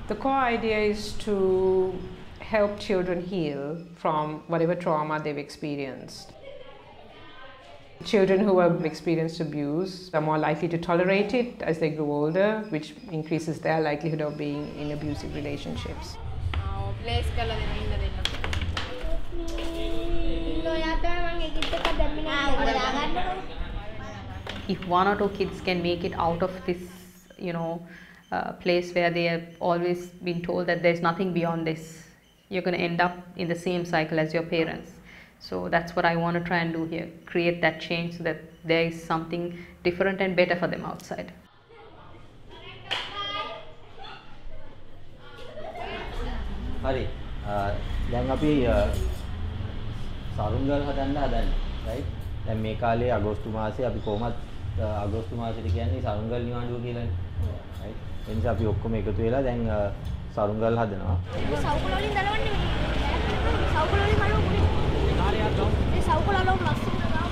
The core idea is to help children heal from whatever trauma they've experienced. Children who have experienced abuse are more likely to tolerate it as they grow older, which increases their likelihood of being in abusive relationships. If one or two kids can make it out of this, place where they have always been told that there's nothing beyond this, you're going to end up in the same cycle as your parents. So that's what I want to try and do here, create that change so that there is something different and better for them outside. Hari, දැන් අපි සරුංගල් හදන්න හදන්නේ, right? දැන් මේ කාලේ අගෝස්තු මාසේ අපි කොහොමත් අගෝස්තු මාසෙට කියන්නේ සරුංගල් නිවාඩුව කියලානේ. right? ඒ නිසා අපි ඔක්කොම එකතු වෙලා දැන් සරුංගල් හදනවා. සවුකුල වලින් දලවන්නේ සවුකුල වලින් බලමු පුනේ. කාර්යයක් ගමු. මේ සවුකුල වල ලස්සන ගාව.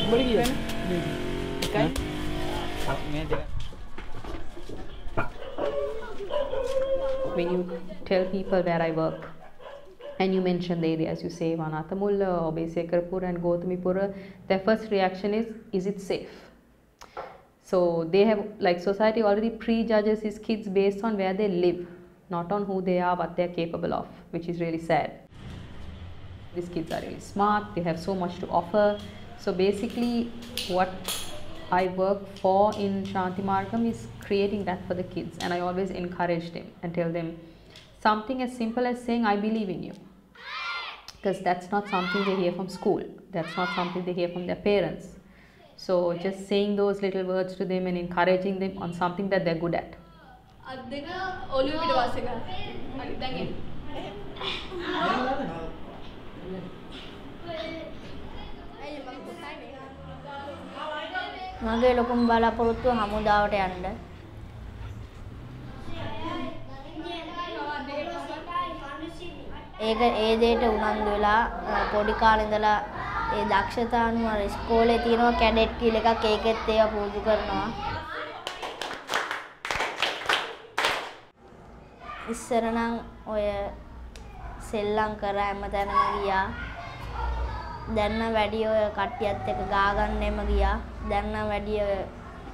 මොකද කියන්නේ? එකයි. මේ දෙක. When you tell people where I work and you mention the area, as you say, Vanathamulla, Obesekarpura and Gautamipura, their first reaction is it safe? So they have, like society already prejudges these kids based on where they live, not on who they are, what they are capable of, which is really sad. These kids are really smart, they have so much to offer. So basically what I work for in Shanthi Maargam is creating that for the kids, and I always encourage them and tell them something as simple as saying I believe in you, because that's not something they hear from school, that's not something they hear from their parents. So just saying those little words to them and encouraging them on something that they're good at. මගේ ලොකුම බලාපොරොත්තුව හමුදාවට යන්න. ඒක ඒ දෙයට උනන්දු වෙලා පොඩි කාලේ ඉඳලා ඒ දක්ෂතා අනුව ඉස්කෝලේ තියෙනවා කැඩට් කියලා එකක් ඒකෙත් ඒවා පුරුදු කරනවා. ඉස්සර නම් ඔය සෙල්ලම් කරා හැමතැනම ගියා. දැන් නම් වැඩි ඔය කට්ටියත් එක්ක ගා ගන්නෙම ගියා. දැන් නම් වැඩි ඔය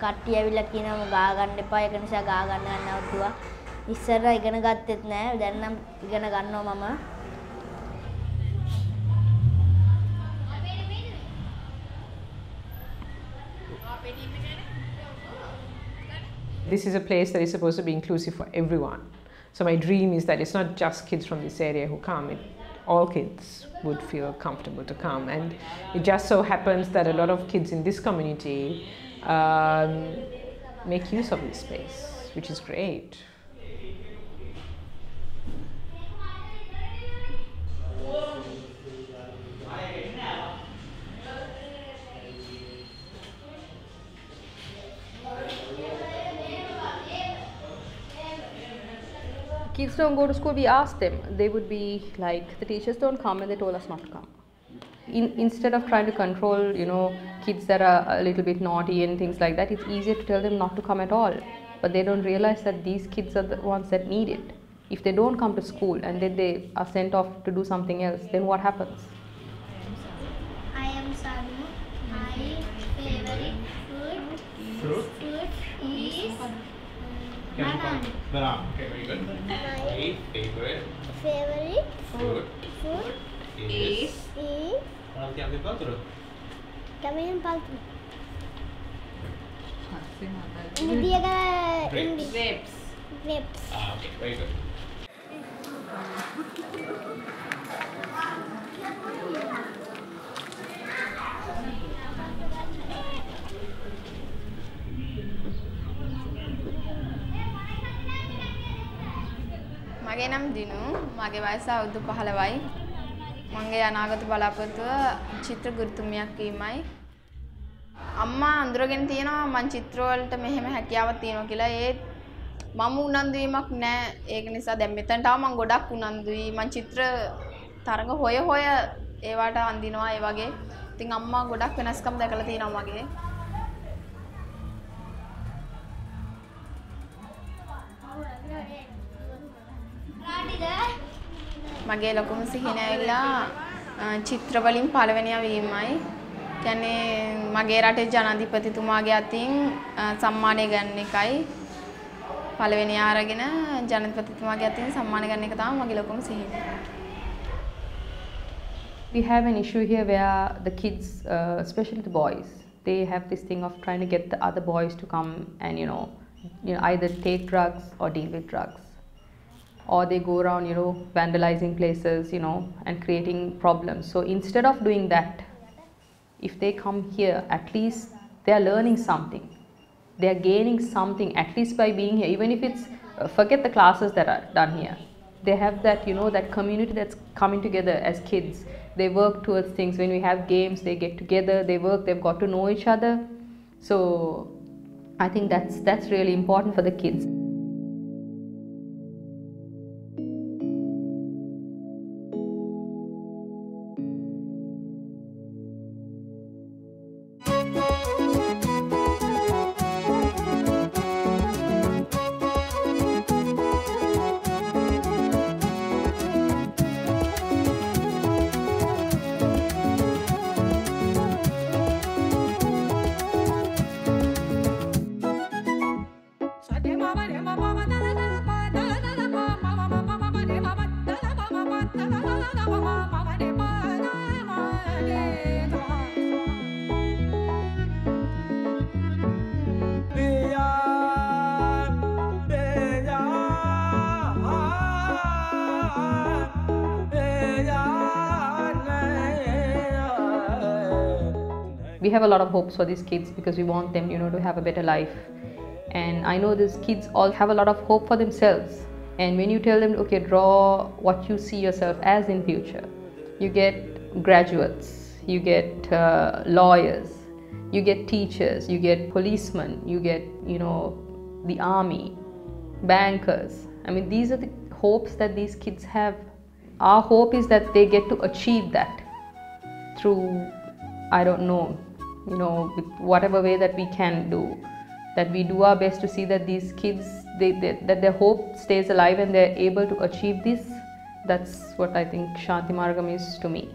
කට්ටිය ඇවිල්ලා කියනවා ගා ගන්න එපා, ඒක නිසා ගා ගන්න නවතුවා. ඉස්සර ඉගෙන ගත්තෙත් නෑ, දැන් නම් ඉගෙන ගන්නවා මම. This is a place that is supposed to be inclusive for everyone. So my dream is that it's not just kids from this area who come, all kids would feel comfortable to come. And it just so happens that a lot of kids in this community make use of this space, which is great. Kids don't go to school, we ask them. They would be like, the teachers don't come, and they told us not to come. Instead of trying to control, kids that are a little bit naughty and things like that, it's easier to tell them not to come at all. But they don't realize that these kids are the ones that need it. If they don't come to school and then they are sent off to do something else, then what happens? I am Sanu. My favorite fruit is banana. Banana. Okay, very good. My favorite Fruit is Kamiyan paltu. grapes. Grapes. Okay, very good. මගේ නම් දිනු මගේ වයස අවුරුදු 15යි මගේ අනාගත බලාපොරොත්තුව චිත්‍ර ගුරුතුමියක් වීමයි අම්මා අඳුරගෙන තියෙනවා මං චිත්‍ර වලට මෙහෙම හැකියාවක් තියෙනවා කියලා ඒත් මම උනන්දු වීමක් නැහැ ඒක නිසා දැන් මෙතනට ආව මං ගොඩක් උනන්දුයි මං චිත්‍ර තරඟ හොය ඒවට අඳිනවා ඒ වගේ ඉතින් අම්මා ගොඩක් වෙනස්කම් දැකලා තියෙනවා මගේ. මගේ ලොකුම සිහින ඇවිල්ලා චිත්‍ර වලින් පළවෙනියා වීමයි. කියන්නේ මගේ රටේ ජනාධිපතිතුමාගේ අතින් සම්මානය ගන්න එකයි. පළවෙනියා අරගෙන ජනාධිපතිතුමාගේ අතින් සම්මානය ගන්න එක තමයි මගේ ලොකුම සිහින. We have an issue here where the kids, especially the boys, they have this thing of trying to get the other boys to come and either take drugs or deal with drugs, or they go around vandalizing places and creating problems. So instead of doing that, if they come here, at least they are learning something, they are gaining something at least by being here. Even if it's forget the classes that are done here, they have that that community that's coming together as kids. They work towards things. When we have games, they get together, they work, they've got to know each other. So I think that's really important for the kids. We have a lot of hopes for these kids because we want them, to have a better life. And I know these kids all have a lot of hope for themselves. And when you tell them, okay, draw what you see yourself as in future, you get graduates, you get lawyers, you get teachers, you get policemen, you get, the army, bankers. I mean, these are the hopes that these kids have. Our hope is that they get to achieve that through, I don't know, with whatever way that we can do, that we do our best to see that these kids, that their hope stays alive and they're able to achieve this. That's what I think Shanthi Maargam is to me.